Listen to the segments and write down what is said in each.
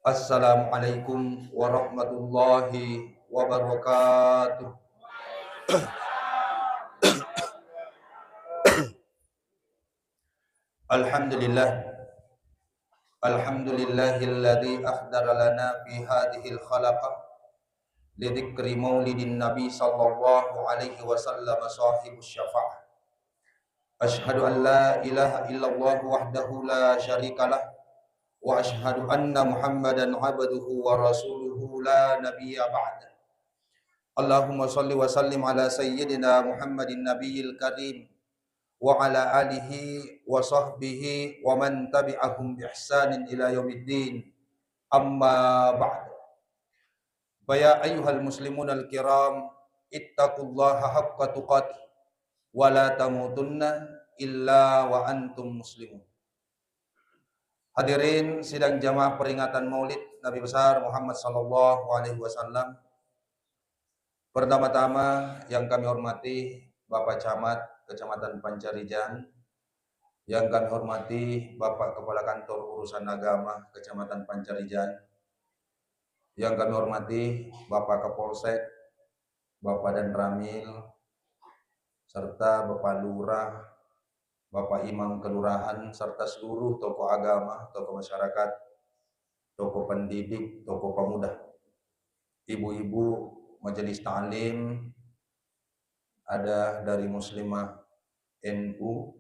Assalamualaikum warahmatullahi wabarakatuh. Alhamdulillah. Alhamdulillahilladzi akhdara lana fi hadhil khalaqah lidzikri maulidin nabi sallallahu alaihi wasallam sahibus syafa'ah. Asyhadu an la ilaha illallah wahdahu la syarikalah wa asyhadu anna Muhammadan abduhu wa rasuluhu la nabiyya ba'da. Allahumma shalli wa sallim ala sayyidina Muhammadin nabiyil karim wa ala alihi wa sahbihi wa man tabi'ahum bi ihsanin ila yaumiddin. Amma ba'd. Fa ya ayyuhal muslimun al kiram, ittaqullaha haqqa tuqatih wa la tamutunna illa wa antum muslimun. Hadirin sidang jamaah peringatan Maulid Nabi besar Muhammad sallallahu alaihi wasallam. Pertama-tama yang kami hormati Bapak Camat Kecamatan Pancarijan, yang kami hormati Bapak Kepala Kantor Urusan Agama Kecamatan Pancarijan, yang kami hormati Bapak Kapolsek, Bapak Dan Ramil, serta Bapak Lurah, Bapak Imam Kelurahan, serta seluruh tokoh agama, tokoh masyarakat, tokoh pendidik, tokoh pemuda, ibu-ibu majelis ta'lim, ada dari Muslimah NU,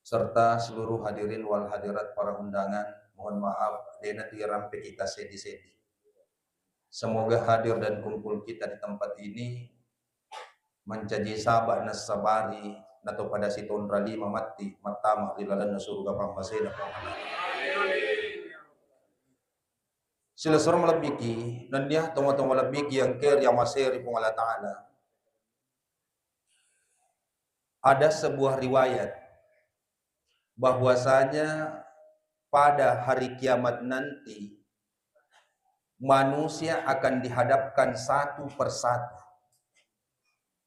serta seluruh hadirin wal hadirat para undangan. Mohon maaf dena tirampe kita sedi-sedi. Semoga hadir dan kumpul kita di tempat ini menjadi sabak nasabari nato pada siton rali mamati matama lilalan surga pamasena. Sila suruh melebiki dan dia tong melebiki yang ker yang maseri pun Allah Ta'ala. Ada sebuah riwayat bahwasanya pada hari kiamat nanti manusia akan dihadapkan satu persatu.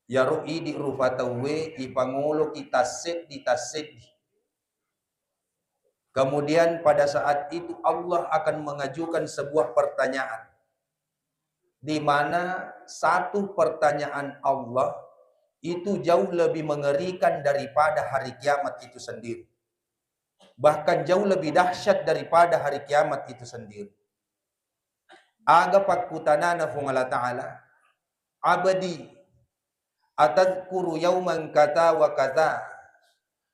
Ya ru'i di rufatawe ipangolo kita sedi. Kemudian pada saat itu Allah akan mengajukan sebuah pertanyaan, di mana satu pertanyaan Allah itu jauh lebih mengerikan daripada hari kiamat itu sendiri. Bahkan jauh lebih dahsyat daripada hari kiamat itu sendiri. Aga pakutanana fung Allah Ta'ala, abadi atadkuru yauman kata wa kata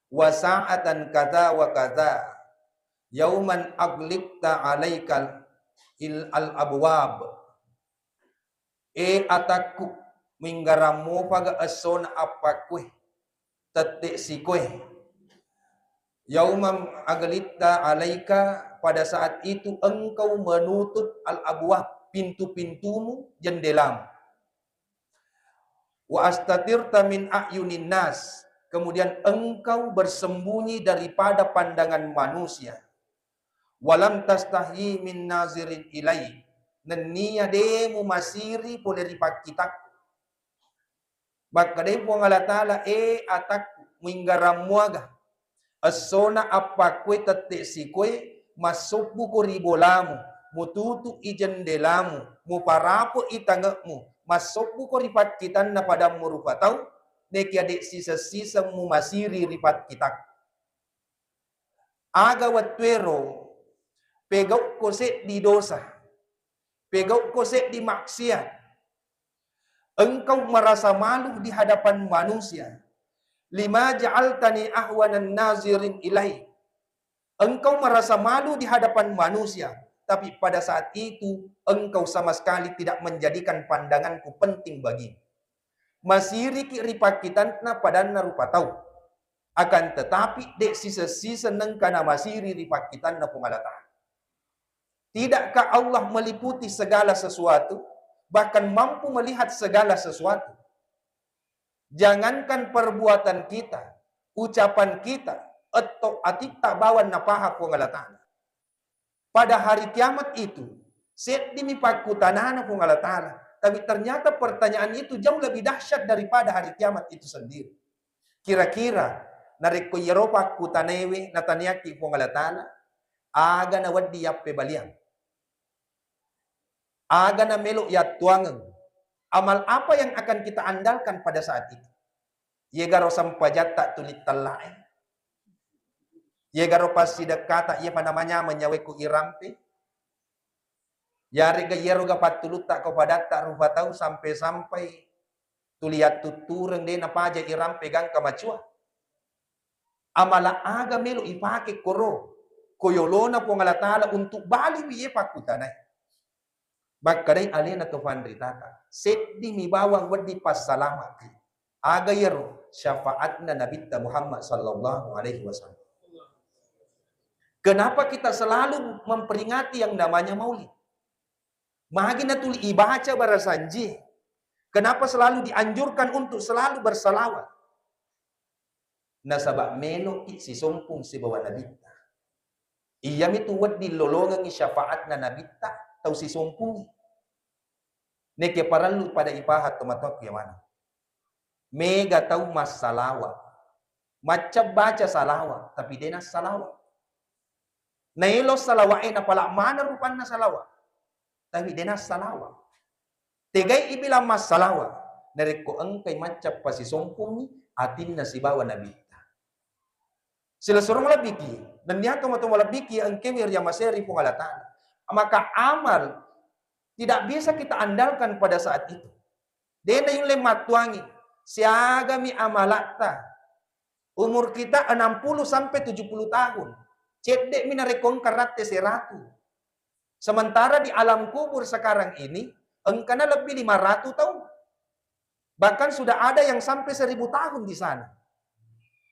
wa sa'atan kata wa kata yauman aglikta alaikal al-abwab ataku minggaramu paga asona apakwe tetik sikwe yauman aglikta alaika, pada saat itu engkau menutup al-abwab, pintu-pintumu, jendelamu. Wa astatirta min a'yunin nas, kemudian engkau bersembunyi daripada pandangan manusia. Walam tastahi min nazirin ilai, nenia demu masiri pole ripak kita. Maka demu Allah Ta'ala atak minggaramuaga asona apa kue tetek si kue masuk buku ribolamu mututu ijendelamu muparapo itangakmu masuk buku ripat kita na pada murupa tahu neki adik sisa-sisa mu masiri ripat kita aga watwero pegau kose di dosa, pegau kose di maksiat, engkau merasa malu di hadapan manusia. Lima ja'altani ahwanan nazirin ilahi, engkau merasa malu di hadapan manusia, tapi pada saat itu engkau sama sekali tidak menjadikan pandanganku penting bagi. Masiri ripak kita na padana rupa tahu. Akan tetapi dek sisa-sisa nengkana masiri ripak kita na pengalatan. Tidakkah Allah meliputi segala sesuatu, bahkan mampu melihat segala sesuatu? Jangankan perbuatan kita, ucapan kita, atau atik bawan napaha pengalatan. Pada hari kiamat itu, set dimipakutanana pengalatan. Tapi ternyata pertanyaan itu jauh lebih dahsyat daripada hari kiamat itu sendiri. Kira-kira nareko yeropa kutanewe nataniaki pengalatan, aga na wadi yappe baliang. Aga na melo ya tuangan. Amal apa yang akan kita andalkan pada saat itu? Ye garo sampajat tak tulit talai. Ye garo pas sidakata ye namanya menyaweku irampe. Yari ga yero ga patulut tak kepada tak rupa tahu sampai tuliat tutureng de na paja irampe gang kamacua. Amala aga melo ipake koro. Koyolona po ngalatala untuk bali biye pakutanay. Bagkaday alena to pandritata. Seddi mi bawang wadi pasalamat. Aga yero syafaatna Nabi Muhammad sallallahu alaihi wasallam. Kenapa kita selalu memperingati yang namanya maulid? Mahagi na tuli ibaca barasanji. Kenapa selalu dianjurkan untuk selalu bersalawat? Nasabak melo si sompong si bawa Nabi. Iya mi tuwad di lolongan ni syafaat na Nabi tau si sompong. Neke paralu pada ipahat tomatok yaman. Mega tahu mas salawa. Macam baca salawa, tapi dena salawa. Nailo salawa na pala mana rupan na salawa. Tapi dena salawa. Tegay ibilang mas salawa. Nareko angkay macam pasi sompong ni atin na si bawa Nabi. Sila surong labiki. Dan niya tomatong labiki ang kemir yang maseri pungalatan. Maka amal tidak bisa kita andalkan pada saat itu. Dena yung lemat tuangi. Siaga mi amalata. Umur kita 60 sampai 70 tahun. Cedek mi narekong karate 100. Sementara di alam kubur sekarang ini, engkana lebih 500 tahun. Bahkan sudah ada yang sampai 1000 tahun di sana.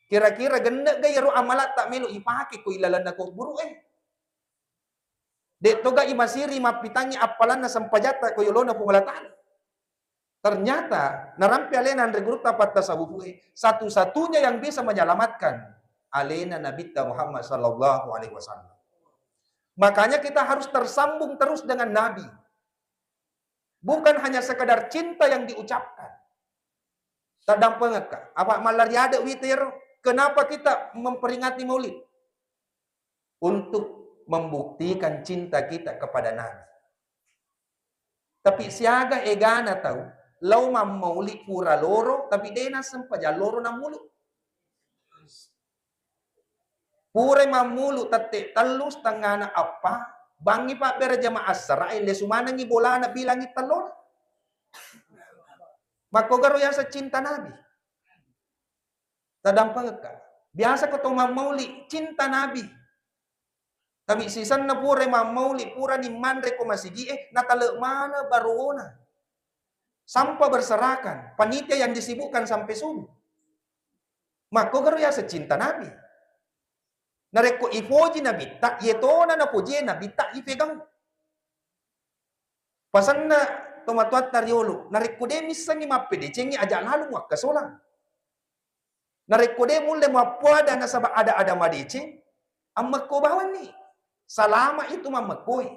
Kira-kira ganda gayaro amalata melo ipake ko ilalan na kubur Dito ga imasiri mapitangi apalan na sampajata ko yolona pungalatan. Ternyata narampi alena regruta patta sabubuhi. Satu-satunya yang bisa menyelamatkan alena Nabi Muhammad sallallahu alaihi wasallam. Makanya kita harus tersambung terus dengan Nabi. Bukan hanya sekadar cinta yang diucapkan. Tadang pengeka. Apa malariada witir? Kenapa kita memperingati Maulid? Untuk membuktikan cinta kita kepada Nabi. Tapi siaga egana tahu, lau mauli pura loro, tapi dena sempaja loro na mulu. Pura mamulu tate talus tangana apa, bangi pa berjamaah sarai lesumana ngi bola na bilangi talon. Makogaro yan sa cinta Nabi. Tadampang ka. Biasa ko tong mauli cinta Nabi. Kami sisan na pura mamauli pura ni manre ko masigi natale mana barona. Sampai berserakan, panitia yang disibukkan sampai subuh. Maka garo ya secinta Nabi. Nareko ifoji Nabi tak yetona na poje Nabi tak ipegang. Pasan na tomatuat tariolo, nareko de misan ni mapede cengi aja lalu muak kasolang. Nareko de mulai mapuada na sabak ada madece, amma ko bawan ni. Salama itu mamakoi.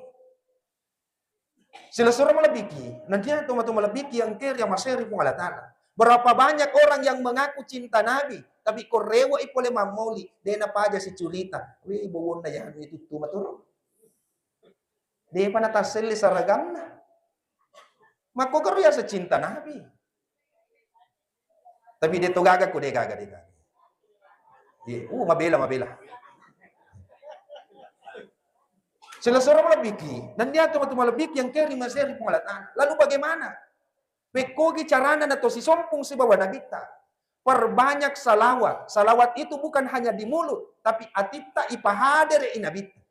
Sila surah malabiki. Nanti itu malabiki yang kir yang maseri pungalatana. Berapa banyak orang yang mengaku cinta Nabi, tapi korewa ipole mamoli, dena paja si curita. Wih, bawon na yan itu tumaturo. Dia pa natasili sa ragamna. Makogaro ya sa cinta Nabi. Tapi dito gaga ko, gaga. Mabela. Sila surah malabiki. Dan dia tumalabiki yang kiri maseri pungalatan. Lalu bagaimana? Pekogi carana na to si sompong si bawa nabita. Perbanyak salawat. Salawat itu bukan hanya di mulut. Tapi atita ipahader inabita.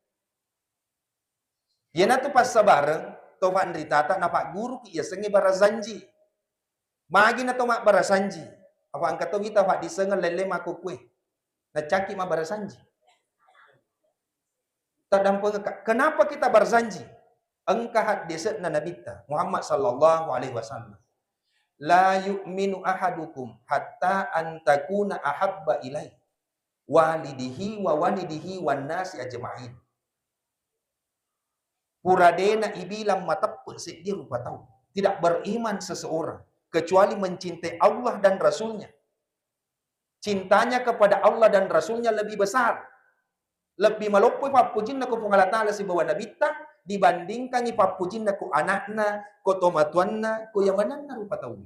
Yan na to pas sa bareng. Tofa andritata na pak guru ki sengi barazanji. Magi na to mak barazanji. Apa ang kato kita pak disengal lele makukwe. Na caki ma barazanji. Kenapa kita berzanji? Engkah desat na nabita Muhammad sallallahu alaihi wasallam. La yu'minu ahadukum hatta antakuna ahabba ilai walidihi wa wan nasi ajma'in. Puradena ibilang matappo si di rupa tahu. Tidak beriman seseorang kecuali mencintai Allah dan Rasulnya. Cintanya kepada Allah dan Rasulnya lebih besar. Lebih malopoy papujin na ko pungalatala si bawa nabita dibandingkan ipapujin na ko anakna, ko tomatuanna, ko yamanan na rupa tawi.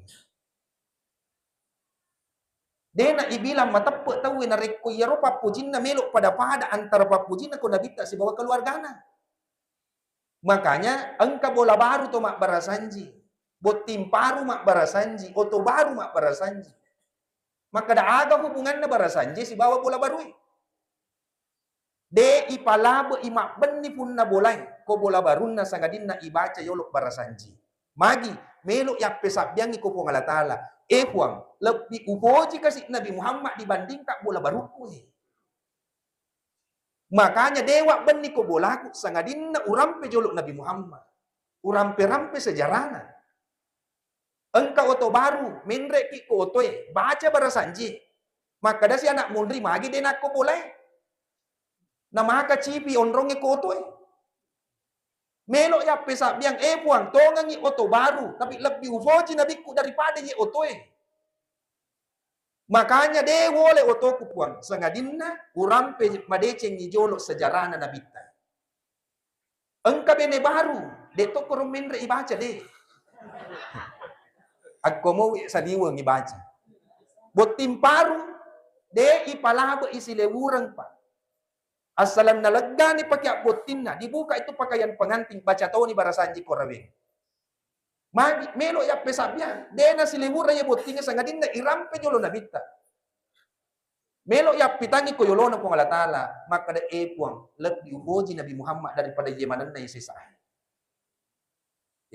Dena ibilang matappo tawi na rekko yaro papujin na melok pada antara papujin na ko nabita si bawa keluargana. Makanya engka bola baru to mak barasanji. Bot timparu mak barasanji, oto baru mak barasanji. Maka da aga hubungan na barasanji si bawa bola baru. De ipalabo imak benni pun na bolay. Ko bola baru na sangadin na ibaca yolok barasanji. Magi, melok ya pesabyang iko po ngalatala. Puang, lebih uboji kasih Nabi Muhammad dibanding tak bola baru ko Makanya dewa benni ko bolaku sangadin na urampe jolok Nabi Muhammad. Urampe-rampe sejarahna. Engkau oto baru, menrek ki ko otoy, baca barasanji. Maka dasi anak mundri magi denak ko boleh. Na maka cipi onronge ko otoy. Melok ya pesap yang puang, tongangi oto baru, tapi lebih ufoji nabiku daripada ye otoy. Makanya de wole otoku puang, sangadinna urampe madeceng ni jolok sejarahna nabita. Engka bene baru, de to korum menre ibaca de. Aku mau sadiwa ngibaca. Bot timparu, de ipalabo isilewurang pa. Asalan nalegga ni pakai botin na, dibuka itu pakaian pengantin, baca tahu ni barasanji korawe. Magi, melo ya pesabnya, de na silewura ya botinnya sangadin na irampe jolo nabita. Melo ya pitangi ko yolo na pangalatala, maka da puang, lebih uboji Nabi Muhammad daripada jemanan na isisah.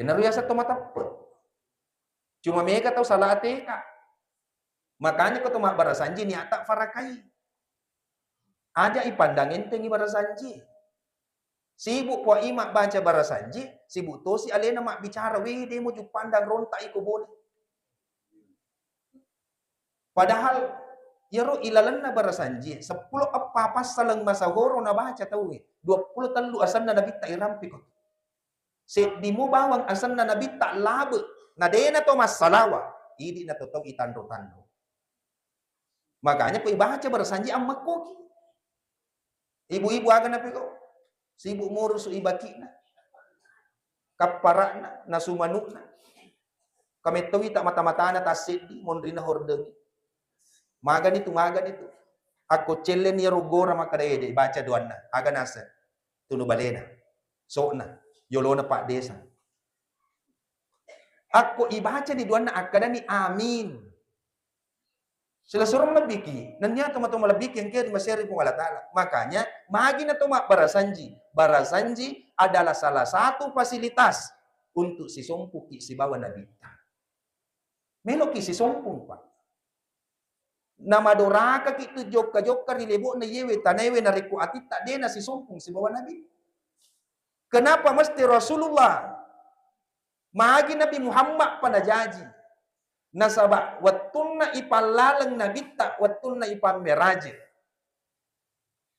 Ya naruya sa tumatapot. Cuma mereka tahu salah ateka. Makanya kau tuh barasanji ni atak farakai. Aja ipandangin tengi barasanji. Sibuk po imak baca barasanji, sibuk to si alena mak bicara, weh dia mau pandang rontak iko boleh. Padahal yaro ilalan na barasanji, 10 apa salang masahoro na baca tahu 20 telu asan na nabita irampi ko. Set di mo bawang asan na nabita labe. Na dena to mas salawa, idi na totong itando-tando. Makanya ko ibaca barasanji ang makoki. Ibu-ibu aga na piko. Sibuk ngurus ibaki na. Kapara na sumanu na. Kami tawi tak mata-mata na tasidi, mondri na hordengi. Magan itu. Ako chellen ya rugora makadede, baca doan na. Aga nasa. Tunubalena. So na. Yolo na pak desa. Aku ibaca di duana akada ni amin. Sila surong labiki, nanya tuma-tuma labiki yang kaya di masyari pong alatala. Makanya, magi na tuma barasanji. Barasanji adalah salah satu fasilitas untuk si sompuki si bawa nabita. Meloki si sompung pa. Nama doraka kitu jokka rilebo na yewe tanewe na reku atita dena si sompung si bawa nabi. Kenapa mesti Rasulullah magi Nabi Muhammad panajaji. Nasaba wattunna ipalalang nabita wattunna ipameraje.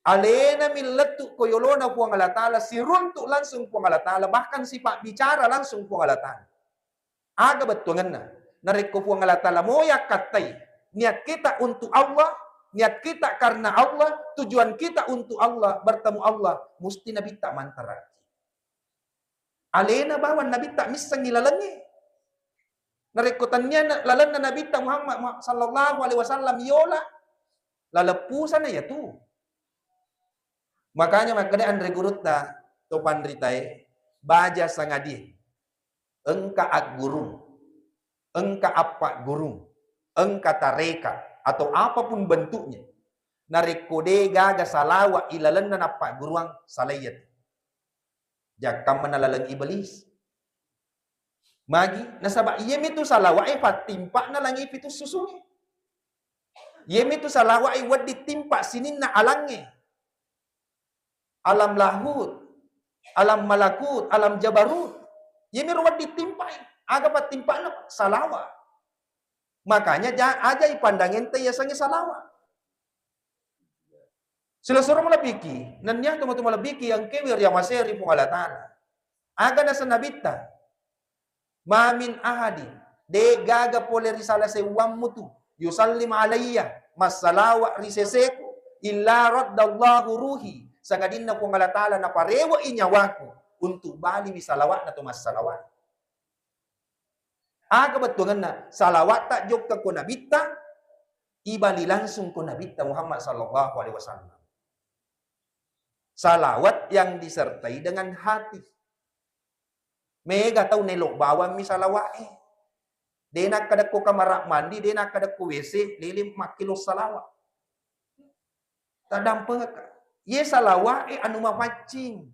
Alena millatu koyolona po ang alatala, sirunto langsung po ang alatala, bahkan si Pak bicara langsung po ang alatala. Aga batungan na, nariko po ang alatala, moya katay, niat kita untuk Allah, niat kita karena Allah, tujuan kita untuk Allah, bertemu Allah, musti nabita mantara. Alena bawan nabita misang nilalangi. Narikutannya lalan na nabita Muhammad sallallahu alaihi wasallam yola. Lalapusan na yatu. Makanya magkadaan regurutta to pandritay baja sangadi. Engka ag gurung. Engka apa gurung. Engka tareka atau apapun bentuknya. Narikode gaga salawa ilalan na napa guruang salayat. Jakam manalalang iblis. Magi, nasaba, iyem itu salawa ay patimpa na lang ipito susungi. Iyem itu salawa ay wad ditimpa sinin na alangi. Alam lahut, alam malakut, alam jabarut. Iyem itu wad ditimpa ay. Aga patimpa na salawa. Makanya aja ipandangin tayo sangi salawa. Sila surong malabiki, nanya tumatuma malabiki ang kewir yang maseri pungalatana. Aga na sa nabita, mamin ahadin, de gaga pole risala se mutu, yusallim alayya, masalawa riseseko, illa raddallahu ruhi, sangadin na pungalatala na parewa inyawaku, untuk bali wi salawat na tumas salawat. Aga betungan na salawat tak jok ke nabita, ibali langsung ke nabita Muhammad sallallahu alaihi wasallam. Salawat yang disertai dengan hati. Mega tahu nelok bawang mi salawat Dena kada ko kamar mandi, dena kada ko WC, lilim makilo salawat. Tadampeng ye salawat anu mapacing.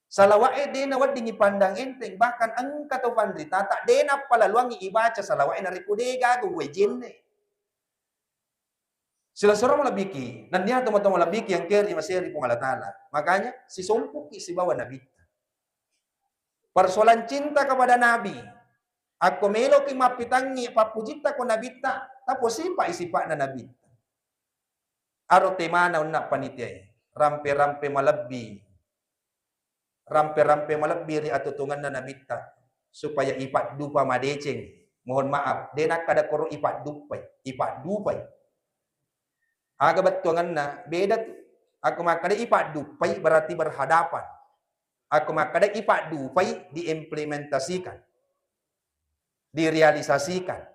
Salawat dena wad dingi pandang enteng, bahkan engka to pandrita tak dena palaluangi ibaca salawat na rikude gago wejenne. Sila sorong malabiki, nan niya tomo-tomo malabiki yang keri masiri pong Allah Ta'ala. Makanya si sompuki si bawa Nabi. Persoalan cinta kepada Nabi. Ako melo ki mapitangi papujita ko nabita, tapos isipa na nabita. Aro tema na una panitia, rampe-rampe malabbi. Rampe-rampe malabbi ri atutungan na nabita supaya ipat dupa madeceng. Mohon maaf, denak kada koro ipat dupay. Aga batuangan na beda tu. Ako makada ipat dupay berarti berhadapan. Ako makada ipat dupay diimplementasikan. Direalisasikan.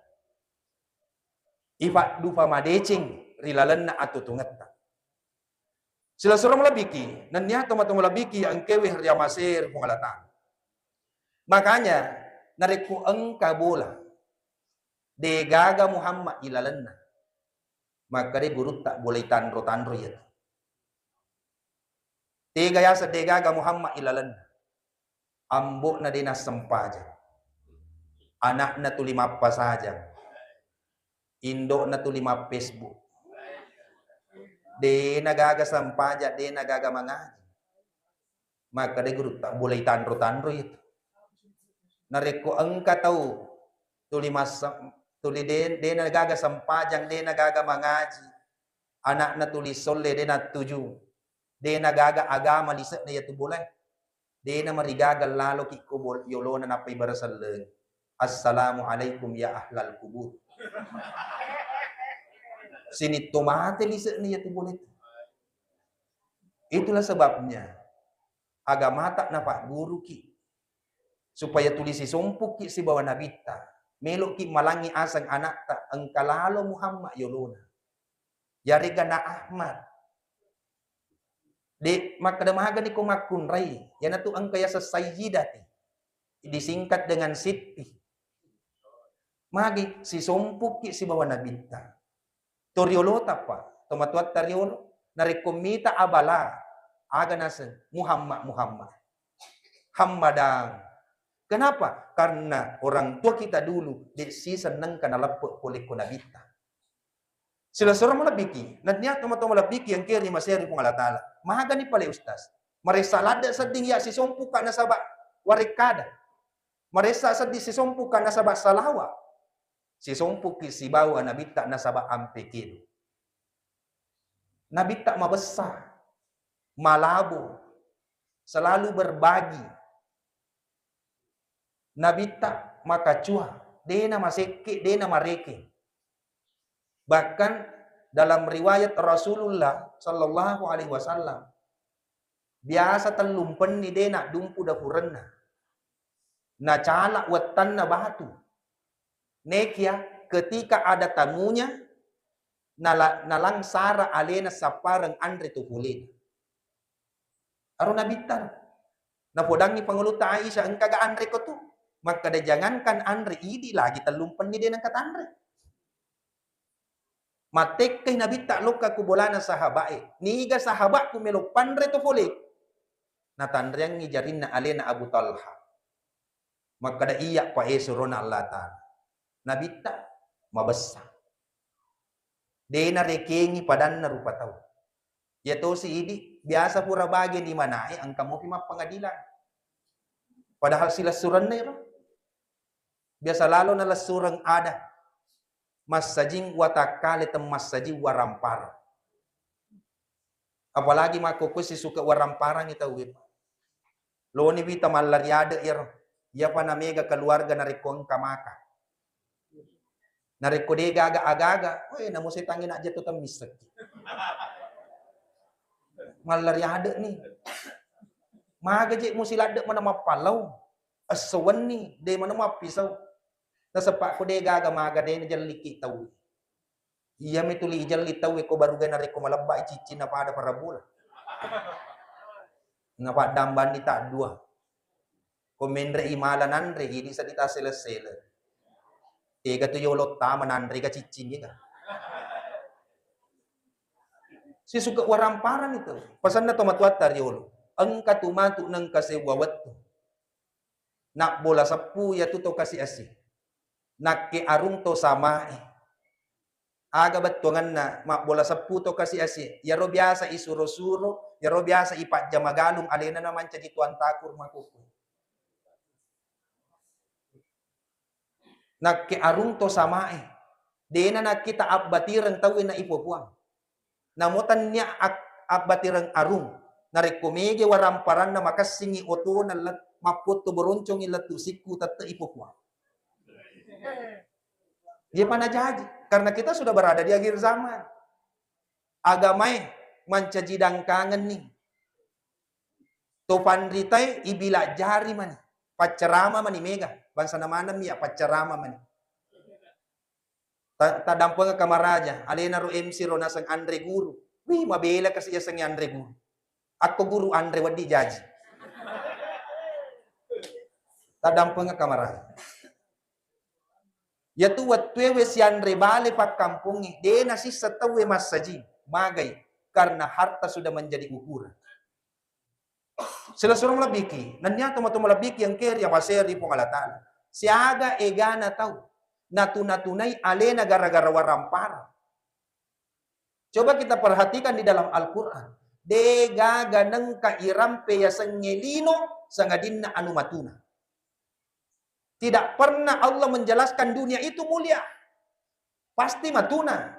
Ipat dupa madecing rilalan na atutungatta. Sila surang malabiki, nanya tomatong malabiki ang kewih riyamasir pungalatan. Makanya, nariku ang kabola, de gaga Muhammad ilalan na. Maka de gurut tak boleh tanro-tanro yun. Tiga yasa de gaga Muhammad ilalan na. Ambok na dinas sempaja. Anak na tu 5 pa saja. Indo na tu 5 Facebook. De nagaga sampaja, de nagaga mangaji. Maka de guru tak boleh tanro-tanro itu. Nareko engka tahu tuli de nagaga sampajang, de nagaga mangaji. Anak na tuli sole, de na 7. De nagaga agama liset na yatu boleh. De na marigaga lalo kikubol yolo na napay barasal. Assalamualaikum ya ahlal kubur. Sini tomate liset ni itu boleh. Itulah sebabnya agama tak napak guru ki supaya tulisi sompuk ki si bawa nabita melok ki malangi asang anak tak engkalalo Muhammad yolona yari gana Ahmad de makadamaga ni kumakun rai yana tu ang kaya sa sayyidati disingkat dengan Siti. Magi si sompuk ki si bawa nabita. Toriolo tapa, tomatuat tariolo, narekomita abala, aga nasen Muhammad. Hammadang. Kenapa? Karena orang tua kita dulu di si senang kana lapo oleh ko nabita. Sila sorong malabiki, nadnya tomato malabiki yang kiri maseri pong Allah Ta'ala. Mahaga ni pala ustaz. Maresalada sa ding ya si sompuk ka nasaba warikada. Maresa sa di si sompuk ka nasaba salawa. Si sompuk si bawa nabita nasaba ampekin. Nabita mabesar, malabo, selalu berbagi. Nabita makacua, dena maseke, dena mareke. Bahkan dalam riwayat Rasulullah sallallahu alaihi wasallam biasa telumpen ni dena dumpu dapurenna. Na cala wetan na batu. Nekia ketika ada tamunya nalangsara alena saparang Andre tuhulin. Aro nabitan. Napodangi panguluta Aisyah engkaga Andre ko tu. Maka da jangankan Andre idi lagi telumpan ni din ang kat Andre. Matek kay nabita loka kubolana sahabae. Niga sahabat ku melok Andre tuhulit. Natandreng ngijarin na alena Abu Talha. Maka da iya pa esurona Allah Ta'ala. Nabita mabesar. De na rekengi padan na rupa tau. Yato si idi biasa pura bagi di mana ang kamu pima pengadilan. Padahal sila suran na yun. Biasa lalo na lasurang ada. Masajing watakali tem masajing warampara. Apalagi makukus si suka warampara ni tau. Lo ni bita malariada iro. Ya pa na mega keluarga na rekong kamaka. Narekode gaga agaga, namo si tangin aja tuh misek. Malariade nih. Magaje mo sila de mana mapalau. Asawan ni, de mana mapisaw. Nasapak ko de gaga maga de na jaliki taw. Iya may tuli jalli taw ko baruga na reko malaba cici na pada para bola. Nga pa damban ni tak dua. Komendre imalan andre hindi sa dita sela-sela. Tiga tu yolot tama nandre ka cici ka. Si suka waramparan itu. Pasan na tomatuat taryolo. Ang katumatu ng kasewawat to. Nak bola sapu ya tuto kasi asi. Nak ke arung to sama aga batungan na mak bola sapu to kasi asi. Yaro biasa isuro-suro, yaro biasa ipat jamagalong alena naman siya dituan takur makuko. Nak ke arung to sama Di na nakita abbatirang tawin na ipupuang. Namutan niya abbatirang arung. Narekumege waramparan na makasingi oto na maputo boroncong ilatu siku tata ipupuang. Dia panajaji. Karena kita sudah berada di akhir zaman. Agamai mancajidang kangen nih. Topan ritai ibila jari man. Pacarama man mega. Bangsa namanam ya pacarama man. Tadampo nga kamaraja. Alena ro MC ro nasang Andre Guru. Wih, mabela kasi ya sang Andre Guru. Ako Guru Andre wadi jaji. Tadampo nga kamaraja. Yatu watwewe si Andre bale pak kampungi. De nasi satawe masaji. Magay. Karena harta sudah menjadi ukuran. Sila surong labiki. Nanya tumatumulabiki ang keri ang maseri pong alatala. Siaga egana tau. Natuna-tunay alena gara-gara warampara. Coba kita perhatikan di dalam Al-Quran. De gaganang kairampe ya sengelino sangadin na anumatuna. Tidak pernah Allah menjelaskan dunia itu mulia. Pasti matuna.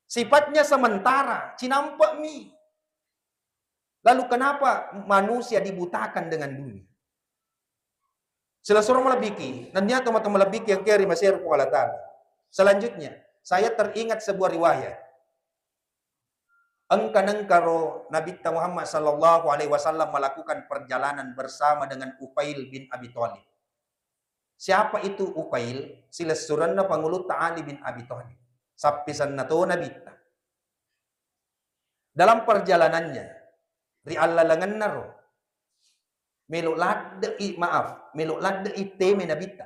Sifatnya sementara. Cinampak mi. Lalu kenapa manusia dibutakan dengan dunia? Sila surong malabiki. Nanya teman-teman malabiki yang kiri masih pengalatan. Selanjutnya, saya teringat sebuah riwayat. Engkanang karo Nabi Muhammad sallallahu alaihi wasallam melakukan perjalanan bersama dengan Uqail bin Abi Thalib. Siapa itu Uqail? Sila suran na Pangulo Ali bin Abi Thalib. Sapisan na to Nabi. Dalam perjalanannya, rialalangan naro. Melok ladde iteme nabita.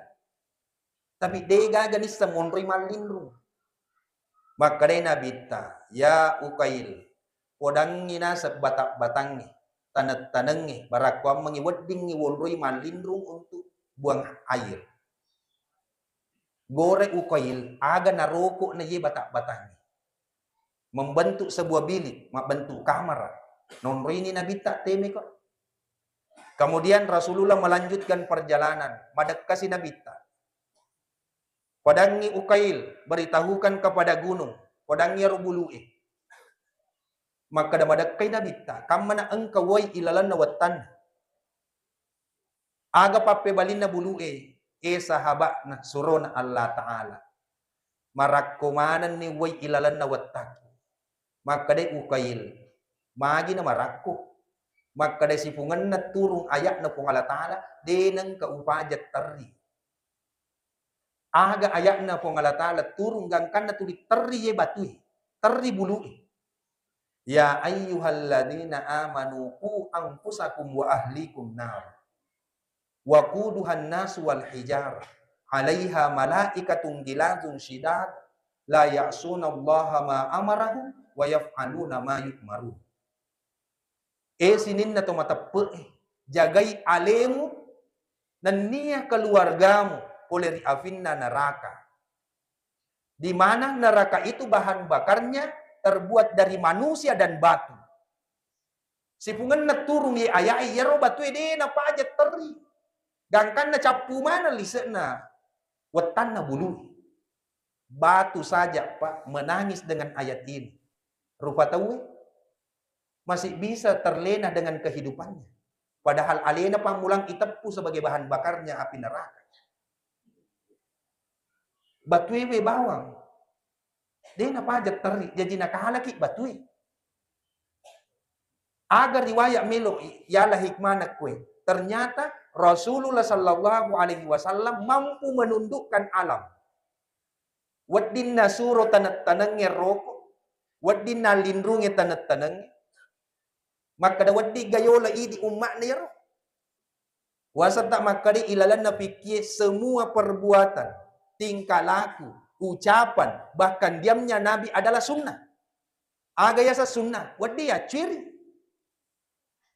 Tapi dega ganis sa monroy malinro. Maka day nabita, ya Uqail, podang ina sa batak-batangi, tanat-tanangi, barakwam mangiwading ngiwonroy malinro untuk buang air. Gore Uqail, aga naroko na ye batak-batangi. Membentuk sebuah bilik, membentuk kamar. Nonroy ni nabita teme ko. Kemudian Rasulullah melanjutkan perjalanan. Madak kasih nabita. Padangi Uqail, beritahukan kepada gunung. Padangi rubulu'i. Maka madak kay nabita. Kamana engkau way ilalan na watan. Aga papebalin na bulu'i. Sahaba na suro na Allah Ta'ala. Marakkumanan ni way ilalan na watan. Maka day Uqail. Magi na marakko. Maka dari sipungan na turung ayat na pungalatala, denang kaupajat tari. Aga ayat na pungalatala, turung gangkan na tulit tari ye batui, tari bului. Ya ayyuhalladina amanu ku anfusakum wa ahlikum nar. Wa quduhan nasu wal hijar. Alaiha malaikatun gilazun shidad. La ya'sunallaha ma amarahum wa yaf'aluna ma yukmaruh. Sinin na tumatapo jagay alemu nan niya keluargamu oleh riafin na neraka. Di mana neraka itu bahan bakarnya terbuat dari manusia dan batu. Sipungan na turung ni ayai yaro batu ide na pajat teri. Gangkan na capu mana lisa na wetan na bulu. Batu saja Pak menangis dengan ayat ini. Rupa tahu masih bisa terlena dengan kehidupannya. Padahal alena pamulang itepu sebagai bahan bakarnya api neraka. Batuiwe bawang. Dia na pajak teri, jadi nakahalaki batui. Agar riwayat melo ialah hikmah nak kue. Ternyata Rasulullah Sallallahu Alaihi Wasallam mampu menundukkan alam. Wadin nasuro tanat-tanangnya rokok. Wadin nalindrungnya tanat-tanangnya. Maka da waddi gayola idi umat ni ro. Wasa tak makari ilalan na fikir semua perbuatan, tingkah laku, ucapan, bahkan diamnya Nabi adalah sunnah. Aga yasa sunnah. Waddi ya ciri.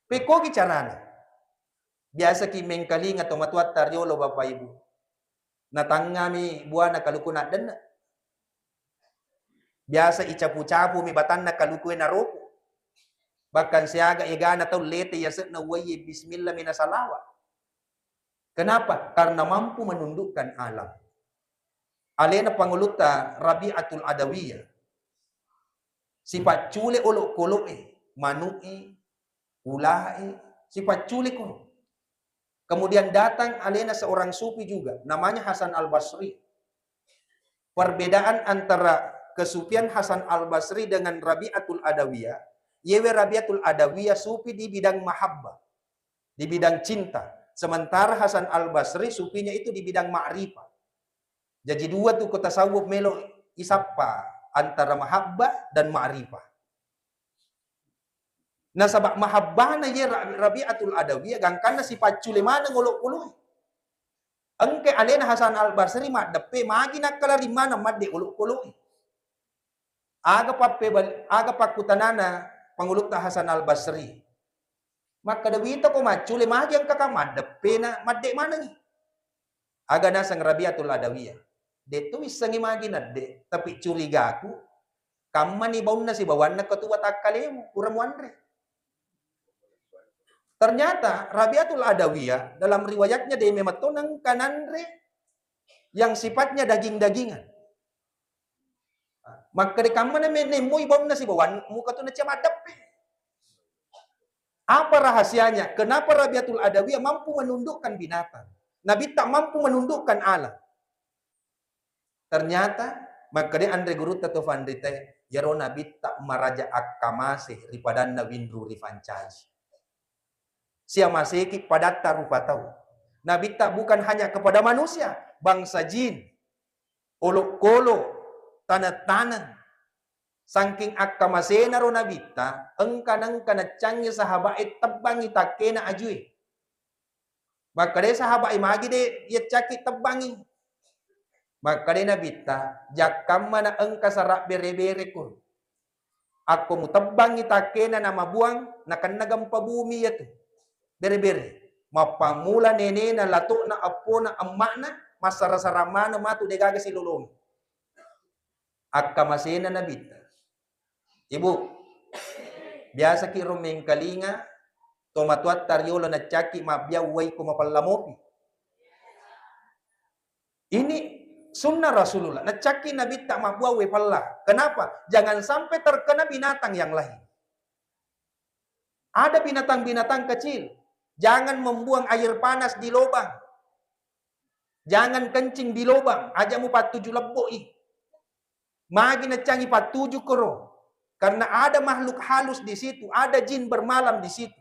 Peko ki carana. Biasa ki mengkaling atau matuat tariolo Bapak Ibu. Natangami buana kalukuna dana. Biasa icapu-capu mi batan na kalukue na roko. Bahkan siaga igana tau lete yasat na waye bismillah minasalawa. Kenapa? Karena mampu menundukkan alam. Alena panguluta Rabi'atul Adawiyah. Sifat cule olok kolok manu'i, ula'i, sifat cule kolok. Kemudian datang alena seorang sufi juga, namanya Hasan Al-Basri. Perbedaan antara kesufian Hasan Al-Basri dengan Rabi'atul Adawiyah, yewe Rabi'atul Adawiyah sufi di bidang mahabbah, di bidang cinta. Sementara Hasan Al-Basri sufinya itu di bidang ma'rifah. Jadi dua tuh kota tasawuf melo isapa antara mahabbah dan ma'rifah. Nah sabak mahabbah na ye Rabi'atul Adawiyah gangkana sifat cule mana ngolok-ngolok. Engke alena Hasan Al-Basri mak depe magi nakala rimana madde olok-olok. Aga pakutanana panguluk ta Hasan Al-Basri. Maka dawita ko macule magi ang kakamad depe na madde mana ni. Aga na sang Rabi'atul Adawiyah. Deto isangi magi nadde tapi curiga aku kamman ni baun na si bawan na ketua takalemu kurang wanre. Ternyata Rabi'atul Adawiyah dalam riwayatnya dia mematonang kananre yang sifatnya daging-dagingan. Maka di kamman na menemoy baun na si bawan muka tu na ciamadap. Apa rahasianya? Kenapa Rabi'atul Adawiyah mampu menundukkan binatang? Nabi tak mampu menundukkan alam. Ternyata maka dia andre guru tatu fandite yaro Nabi tak maraja akamase ripadan na windru rifancaji. Sia maseki padatta rupa tahu. Nabi tak bukan hanya kepada manusia, bangsa jin, olok-kolok, tanah-tanah. Saking akamasena ro Nabi ta engkanang kana cangnya sahabat tebangi takena ajui. Maka dia sahabat magi de ia caki tebangi. Maka dia Nabi ta jakam mana engka sarak bere-bere ko. Aku mu tebangi takena nama buang nakan nagampa bumi ya tu. Bere-bere. Mapamula nene na lato na apo na emak na masara-saramana matu degaga si lulung. Akamasena Nabi ta. Ibu, biasa ki rumeng kalinga, tomatuat tariola na caki mabiaway ko mapalamopi. Ini sunnah Rasulullah. Na caki Nabi tak mabuaway pala. Kenapa? Jangan sampai terkena binatang yang lain. Ada binatang-binatang kecil. Jangan membuang air panas di lubang. Jangan kencing di lubang. Ajamu 47 leboi. Magi na cangi 47 koro. Karena ada makhluk halus di situ, ada jin bermalam di situ.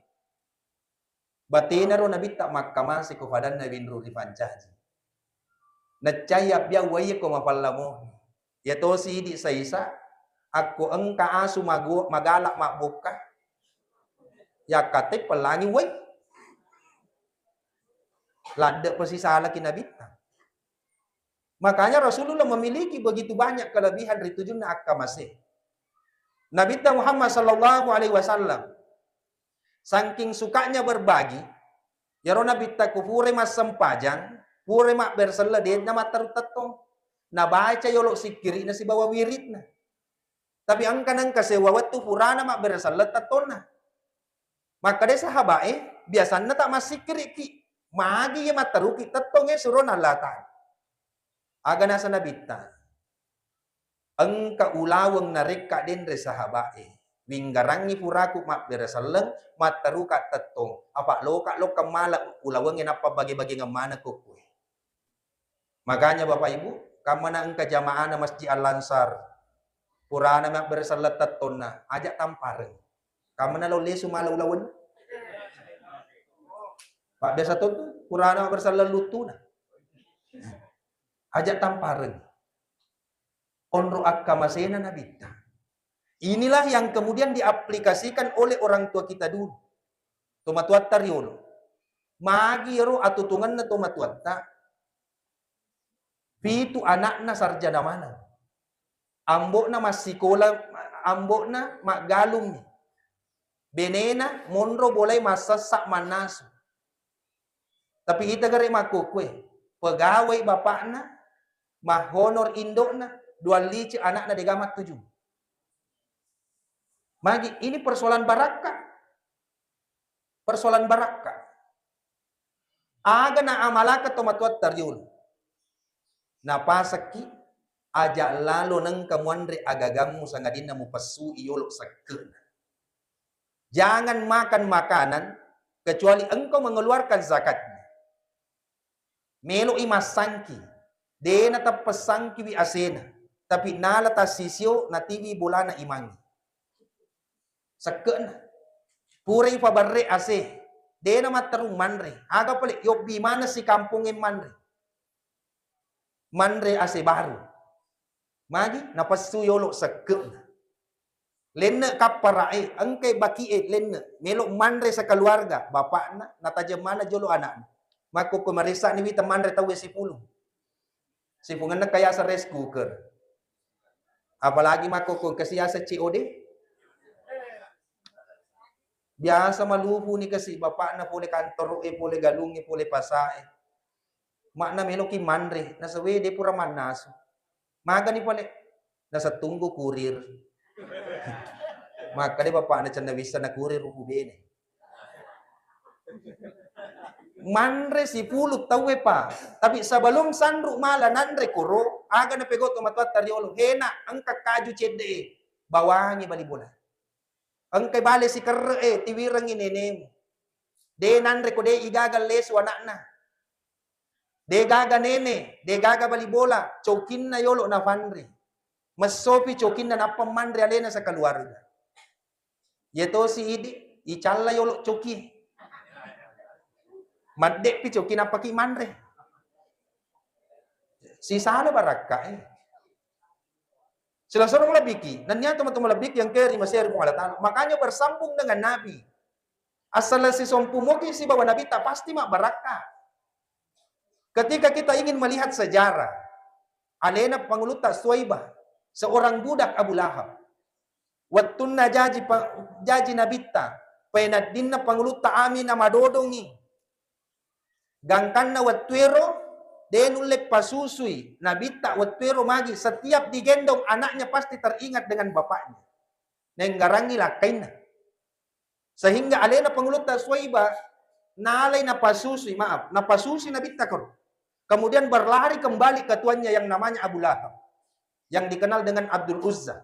Batina ro Nabi tak makamasi ko padan na winru rifancaji. Nacaya biya waye ko mapalamo. Ya to si di sa isa, ako engka asu magalak makbuka. Ya kate pelangi way. Lada persisala kinabita. Makanya Rasulullah memiliki begitu banyak kelebihan ritujun na akamase. Nabi Muhammad Sallallahu Alaihi Wasallam saking sukanya berbagi, yaro Nabi kufure mas sempajang, pure mak berseledin nama tertetong, na baca yolok sikiri na si bawa wirid na. Tapi angkanang kasewawat tu purana mak berseled tetona. Maka dia sahabat biasanya tak masih kiriki, magi ya mataruki tetongnya suruh nalatan. Aga nasa Nabi engka ulawang nareka din re sahabae winggarangi puraku mak beresaleng mataruka tetong apa lo kemala ulawang yang apa bagi-bagi ngamana ko kue. Makanya Bapak Ibu kamana engka jamaah na Masjid Al-Ansar purana mak beresalet tetonna ajak tampareng Kamu na law lesu malaw-lawan. Pak biasa tu kurana bersalalutu na. Ajak tamparan. Onro akka masena nabita. Inilah yang kemudian diaplikasikan oleh orang tua kita dulu. Tumatuat tariolo. Magi ro atutungan na tumatuat ta. Pitu anak na sarjana mana. Ambok na masikola, ambok na magalum ni. Benena monro boleh masasak manaso. Tapi kita gari makukwe. Pegawai bapak na, mahonor indok na, 2 lici anak na digamat 7. Magi, ini persoalan baraka. Persoalan baraka. Aga na amalaka tomatuat taryul. Napasaki, ajak lalo nang kamuandre agagamu sangadin na mupasu iyolok sakena. Jangan makan makanan kecuali engkau mengeluarkan zakatnya. Melo imasangki, dena tapasangki wi asena, tapi nala tasisyo na tiwi bulana imangi. Sakena, puray pabarre ase, dena matarung manre, aga pala yobi mana si kampungin manre. Manre ase baru. Magi napasuyolo sakena. Lenne kaparae, engkay bakiit lenne, melo manre sa keluarga, bapak na, natajam mana jolo anak na. Mako kumarisa ni wita manre tawe si pulong. Si pungan na kaya sa rice cooker. Apalagi mako kung kasiya sa COD. Biasa malupo ni kasi bapak na puli kantor, puli galungi, puli pasae. Mak na melo ki manre, nasa wede pura manaso. Maga ni pali, nasa tunggo kurir. Maka di bapak na chan nawisa na kurir ubene. Manre si pulut tawe pa. Tapi sabalong sanru mala nanre kuro, aga na pegot umatuat taryolo. Hena, ang kakaju cede, bawangi balibola. Ang kay bale si karre, tiwirang inenem. De nanre ko de igagal leso anak na. De gaga nene, de gaga balibola, chokin na yolo na fanre. Mas sopi chokin na napam manre alena sa kaluarga. Yeto si idi, ichala yolo choki. Madek picho kinapaki manre. Si sana baraka Sila sorong labiki. Nanya teman-teman labiki yang keri masih ada makanya bersambung dengan Nabi. Asal si sompumoki si bawa Nabi tak pasti mak baraka. Ketika kita ingin melihat sejarah, alena panguluta Suwaibah, seorang budak Abu Lahab. Wattunna jaji nabita, penadinna panguluta amin amadodongi. Gangkan na watwero, denulek pasusui, nabita watwero magi, setiap digendong anaknya pasti teringat dengan bapaknya. Nenggarangi lakay na. Sehingga alena panguluta Suwaibah, nalay na pasusui, napasusi nabita ko. Kemudian berlari kembali ke tuannya yang namanya Abu Lahab, yang dikenal dengan Abdul Uzza.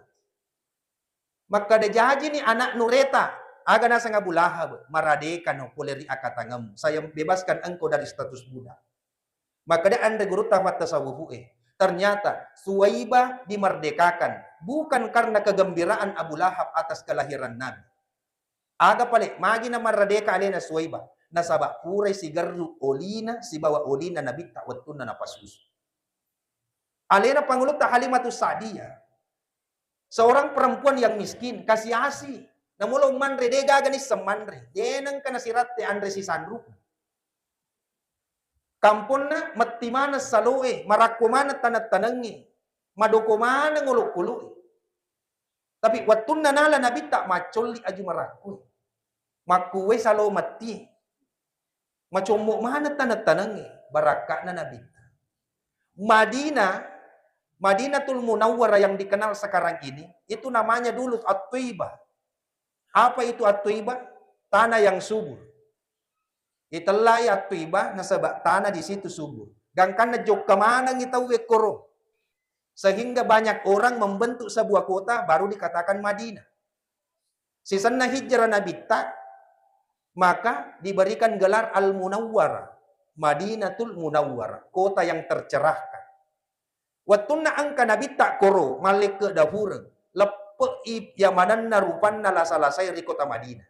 Maka dejaji ni anak Nureta, aga nasa Abu Lahab, maradeka no poleri akatangam. Saya bebaskan engkau dari status budak. Maka dia anda guru tamat tasawufu Ternyata Suwaibah dimerdekakan bukan karena kegembiraan Abu Lahab atas kelahiran Nabi. Aga pale magi na maradeka alena Suwaibah. Nasaba puray si garru olina si bawa olina nabita watun na napasus. Alena panguluta Halimatus Sa'diyah. Seorang perempuan yang miskin, kasih asih. Namulong manre, de gaganis sa manre. Denang ka nasirat te andre si Sandro. Kampon na, matimana sa loe, marakumana tanat-tanangi, madukumana nguluk-kuluy. Tapi watun na nala nabita, macholi aju marakuy. Makuwe sa lo mati. Macumo mana tanat-tanangi, baraka na nabita. Madinatul Munawwarah yang dikenal sekarang ini, itu namanya dulu At-Thaibah. Apa itu At-Thaibah? Tanah yang subur. Italay At-Thaibah nasaba tanah di situ subur. Gangkan na jok kamanang itawe koro. Sehingga banyak orang membentuk sebuah kota baru dikatakan Madinah. Sisan na hijrah nabita, maka diberikan gelar Al-Munawwarah. Madinatul Munawwarah, kota yang tercerahkan. Watun na angka nabita koro malik ke dapurang. peip yamanan narupan nalasalasay di kota Madinah.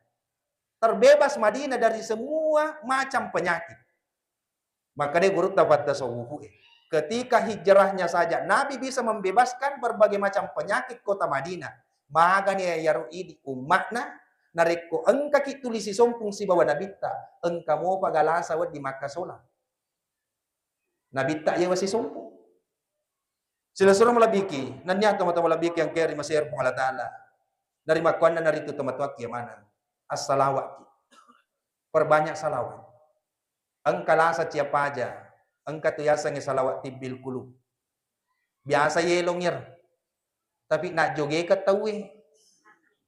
Terbebas Madinah dari semua macam penyakit. Maka dia gurut dapat tasawufu. Ketika hijrahnya saja Nabi bisa membebaskan berbagai macam penyakit kota Madinah. Maka niya yaru'i di umatna nareko engka kitulisi sompung si bawa nabita engka mo pagalasa wad di Makkah sola. Nabita iya wasi sompung. Sila suruh malabiki, nanya teman-teman malabiki yang kiri masih pong Allah Ta'ala. Dari makuan na narito teman-teman kiyamanan. As-salawat. Perbanyak salawat. Engka lasa siapa aja. Engka tuyasa ng salawat tibil kulub. Biasa yelong yer. Tapi nak joge ka tawi.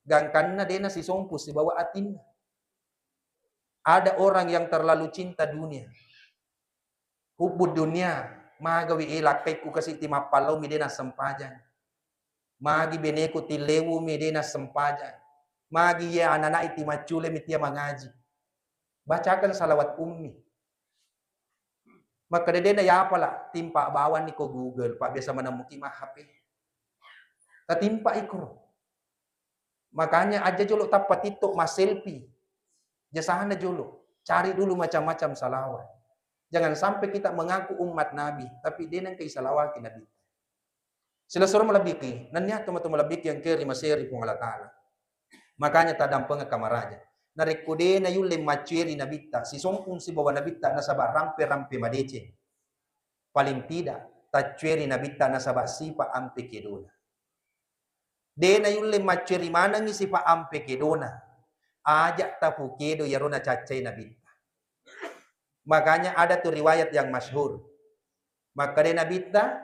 Gangkan na din na si sompus si bawa atin. Ada orang yang terlalu cinta dunia. Hubud dunia. Magawi ilakay ko kasi timapalaw mi din na sempajan. Magi beneku tilewu mi din na sempajan. Magi ya anana iti macule mi tiya mangaji. Bacakan salawat ummi. Maka dede na ya pala timpa bawan ni ko Google pa biasa manamuki mah HP. Tatimpa ikro. Makanya aja jolo tapat itu mas selfie. Jasahan na jolo. Cari dulu macam-macam salawat. Jangan sampai kita mengaku umat Nabi, tapi dia nang kaisalawati Nabi. Sila suruh malabiki, nanya teman-teman malabiki yang kiri masiri pong Allah Ta'ala. Makanya tadang pengakamaraja. Narekude na yung lemachiri nabita, si sompung si bawa nabita na saba rampe-rampe madece. Paling tidak, tachweri nabita na saba sipa ampe kedona. De na yung lemachiri manang sipa ampe kedona. Ajak tapu kedo yarona cacay nabita. Makanya ada tuh riwayat yang masyhur. Maka dia nabita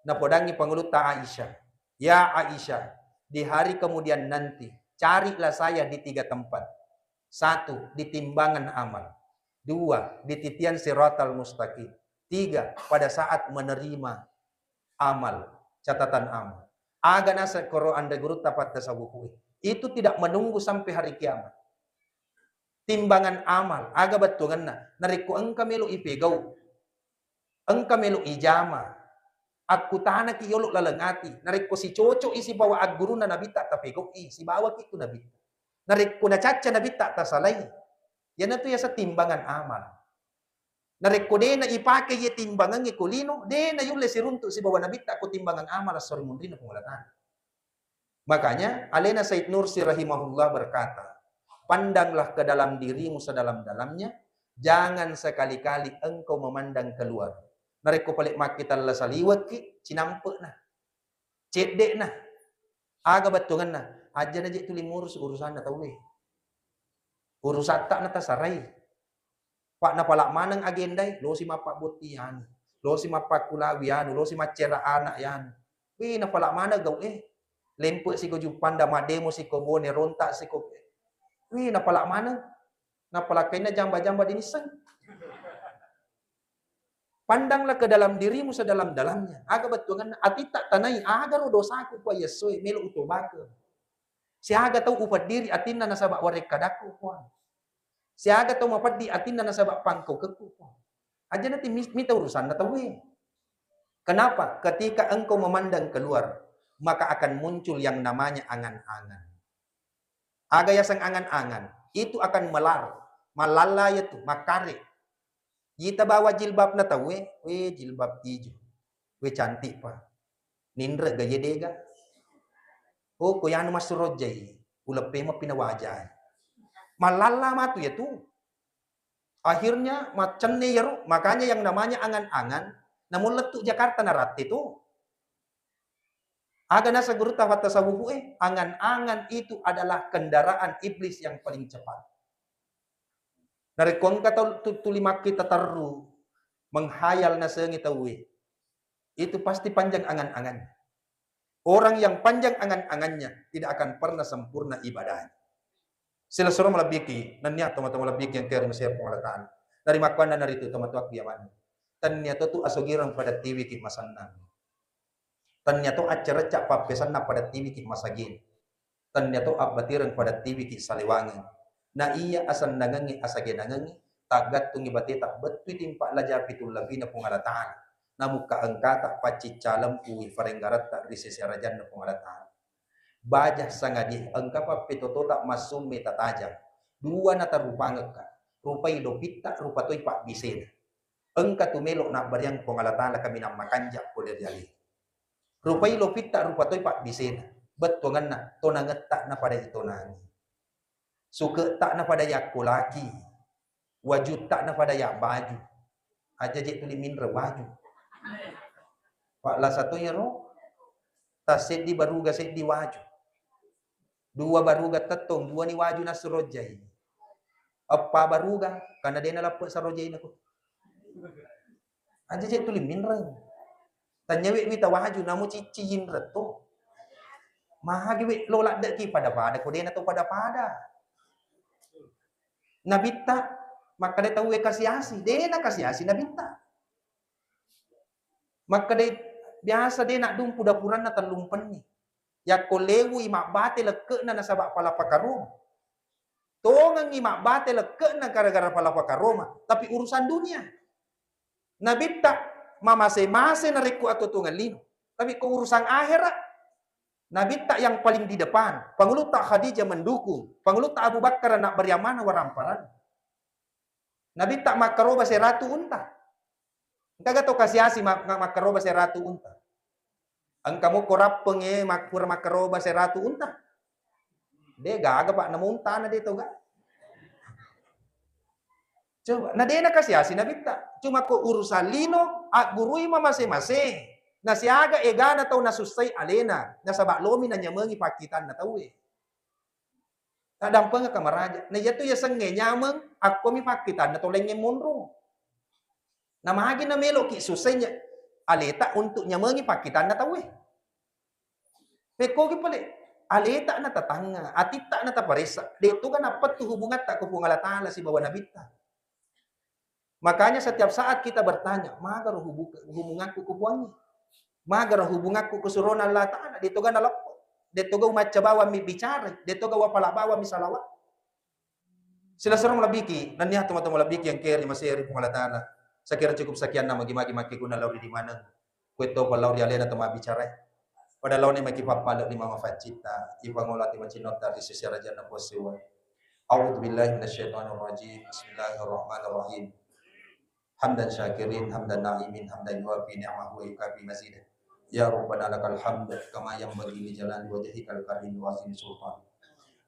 napodangi panguluta Aisyah. Ya Aisyah, di hari kemudian nanti carilah saya di 3 tempat. 1, di timbangan amal. 2, di titian siratal mustaqim. 3, pada saat menerima amal, catatan amal. Aga nasa Quran de guru tapat tasawufu. Itu tidak menunggu sampai hari kiamat. Timbangan amal, aga batungan na, nariku engka melu ipegaw, engka melu ijama, at kutana ki yolo lalangati, nariku si coco isi bawa ag guru na nabita tapegaw, si bawa ki tu nabita, nariku na caca nabita tasalay, yan na to ya sa timbangan amal, nariku de na ipake ye timbangan ikulino, de na yung lesirunto si bawa nabita ko timbangan amal as sormundi na pungulatan. Makanya, Alena Said Nursi rahimahullah berkata, pandanglah ke dalam dirimu sedalam-dalamnya. Jangan sekali-kali engkau memandang keluar. Nareko paling makita lasaliwat ki, cinampe na. Cedek na. Aga batungan na. Aja na jik tulimurus urusan na tawi. Urusan tak na tasaray. Pak na pala manang agenday, lo si mapak buti yan. Lo si mapak kulawi yan. Lo si macera anak yan. Wih, na pala mana gaw Lempe si ko jupanda, mademo si ko bone, rontak si ko. Wih, napala mana? Napala kayo na jamba-jamba dinisan. Pandanglah ke dalam dirimu sedalam-dalamnya. Aga batungan na atita tanay, aga ro dosa ko pa yesoy, melo utobaka. Si aga tau upat diri atin na nasaba warek kadako po. Si aga tau mapat di atin na nasaba pangko keku po. Aja nanti mita urusan na tawi. Kenapa? Ketika engkau memandang keluar, maka akan muncul yang namanya angan-angan. Aga yasang angan-angan, itu akan malalay itu, makari. Kita bawa jilbab na tahu, jilbab hijau, cantik pa. Nindra gaya dega. Oh, kuyano masurojay, ulape mo pinawajay. Malala matu ya tu. Akhirnya macam ni yaro, makanya yang namanya angan-angan, namun letuk Jakarta narat itu. Aga nasa guru tawat tasawufu angan-angan itu adalah kendaraan iblis yang paling cepat. Dari kong kata tulimak kita taru menghayal na sengitawi. Itu pasti panjang angan-angannya. Orang yang panjang angan-angannya tidak akan pernah sempurna ibadahnya. Sila suruh melabiki, nanya teman-teman melabiki yang kira Mesir pengalataan. Dari makuan dan dari itu teman-teman biaman. Ternyata tu asogirang pada tiwi kimasanan. Ternyata acara cak papesan na pada TV ki masagin. Ternyata abatiran pada TV ki saliwangan. Na iya asan nangangi asagenangangi tagat tungi bateta betu timpa laja pitul labi na pungalataan. Namuka angkata paci calam uwi farenggarat ta risesi rajan na pungalataan. Bajah sangadih engkapa petoto tak masum meta tajam. Dua nata rupa ngeka. Rupa ido pitta rupa toi pak bisena. Engka tu melok nak bariang pengalatala kami nak makanjak poder jali. Rupa ilo pitta rupa toi pak bisena. Betongan na tona ngetak na pada itu nani. Suka tak na pada yak laki. Wajud tak na pada yak baju. Aja je tuli minre baju. Pak lah satunya roh. Tasid di baruga sed di waju. Dua baruga tetong, dua ni waju na surojai. Apa baruga? Karena dia nalapot sa rojai na ko. Aja je tuli minre. Tanyawi wita waju namu cici yinre to. Mahagi wi lola dak ki pada ko dia na to pada. Nabita maka dia tahu kasiasi. Dia na kasiasi nabita. Maka dia biasa dia nak dumpu dapuran na talumpen ni. Ya kolewu imak bate leke na nasabak palapa karoma. Tongang imak bate leke na gara-gara palapa karoma. Tapi urusan dunia. Nabita mamase-mase na reku atau tungan lino. Tapi ke urusan akhirat. Nabita yang paling di depan. Panguluta Khadijah mendukung. Panguluta Abu Bakar nak beriamana waramparan. Nabita makaroba si ratu unta. Kaga to kasiasi makaroba si ratu unta. Ang kamu korap penge makpur makaroba si ratu unta. De gaga pak namunta na dito ga. Coba, na de na kasiasi nabita. Cuma ko urusan lino at gurui mamase-mase. Na siaga egana tau nasusay alena. Nasabak lomi na nyamangi pakitan na tau eh. Kadang pa nga kamaraja. Na yato yasangge nyamang ako mi pakitan na toleng yung munro. Na mahagi na melo ki susay niya. Aleta untuk nyamangi pakitan na tau eh. Peko ki pala aleta na tatanga. Atita na taparesa. Dito ka napat tu hubungan tak kupungalatala si bawa nabita. Makanya setiap saat kita bertanya, magar hubunganku kupuangi. Magar hubunganku kusuruhan Allah Ta'ala. Dito ka nalapo. Dito ka umatsabawa mi bicara. Dito ka wapalabawa mi salawa. Sila sarang labiki. Naniya tumatang labiki yang kiri masiri pungalatala. Sa kira cukup sekian na magi-magi ko na lauri di mana. Kwento pa lauri alena tama bicara. Pada lawan ni makipapalo ni mga facita. Ipangulat ni machinota di sisirajan na posiwa. A'udhu billahi minasyaitanir rajim. Bismillahirrahmanirrahim. Hamdan syakirin, hamdan na'imin, hamdan yuafi ni'amahu wa yukafi mazidah. Ya Rabbana lakal hamd kama yanbaghi li jalali wajhikal karim wa azim sultan.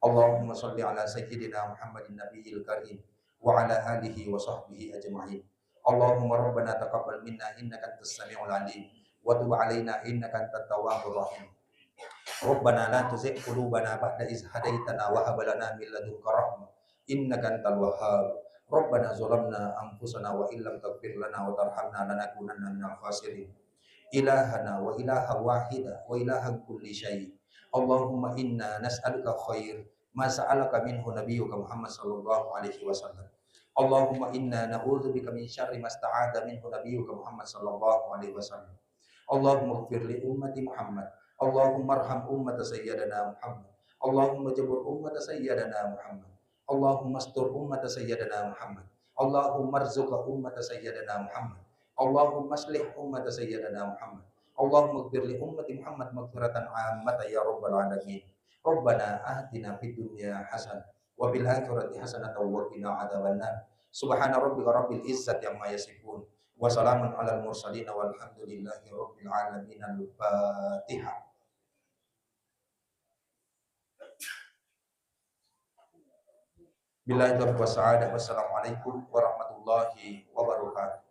Allahumma shalli ala sayyidina Muhammadin nabiyil karim wa ala alihi wa sahbihi ajma'in. Allahumma rabbana taqabbal minna innaka antas samiul alim wa tub alaina innaka antat tawwabur rahim. Rabbana la tuzigh qulubana ba'da idh hadaitana wa hab lana min ladunka rahmah innaka antal wahhab. Rabbana zalamna anfusana wa illam taghfir lana wa tarhamna lanakunanna minal khasirin. Ilahana wa ilaha wahida wa ilaha kulli syai. Allahumma inna nas'aluka khair ma sa'alaka minhu nabiyyuka Muhammad sallallahu alaihi wasallam. Allahumma inna na'udzubika min syarri ma sta'adha minhu nabiyyuka Muhammad sallallahu alaihi wasallam. Allahumma ighfir li ummati Muhammad. Allahumma arham ummata sayyidina Muhammad. Allahumma jabur ummata sayyidina Muhammad. Allahumma astur ummata sayyidina Muhammad. Allahumma arzuqa ummata sayyidina Muhammad. Allahumma aslih ummata sayyidina Muhammad. Allahumma ighfir li ummati Muhammad maghfiratan 'ammatan ya rabbal alamin. Rabbana atina fid dunya hasanah wa fil akhirati hasanatan wa qina adzabannar. Subhana rabbika rabbil izzati amma yasifun wa salamun alal mursalin walhamdulillahi rabbil alamin. Al-Fatihah. Billahi taufiq wa sa'adah. Wassalamualaikum warahmatullahi wabarakatuh.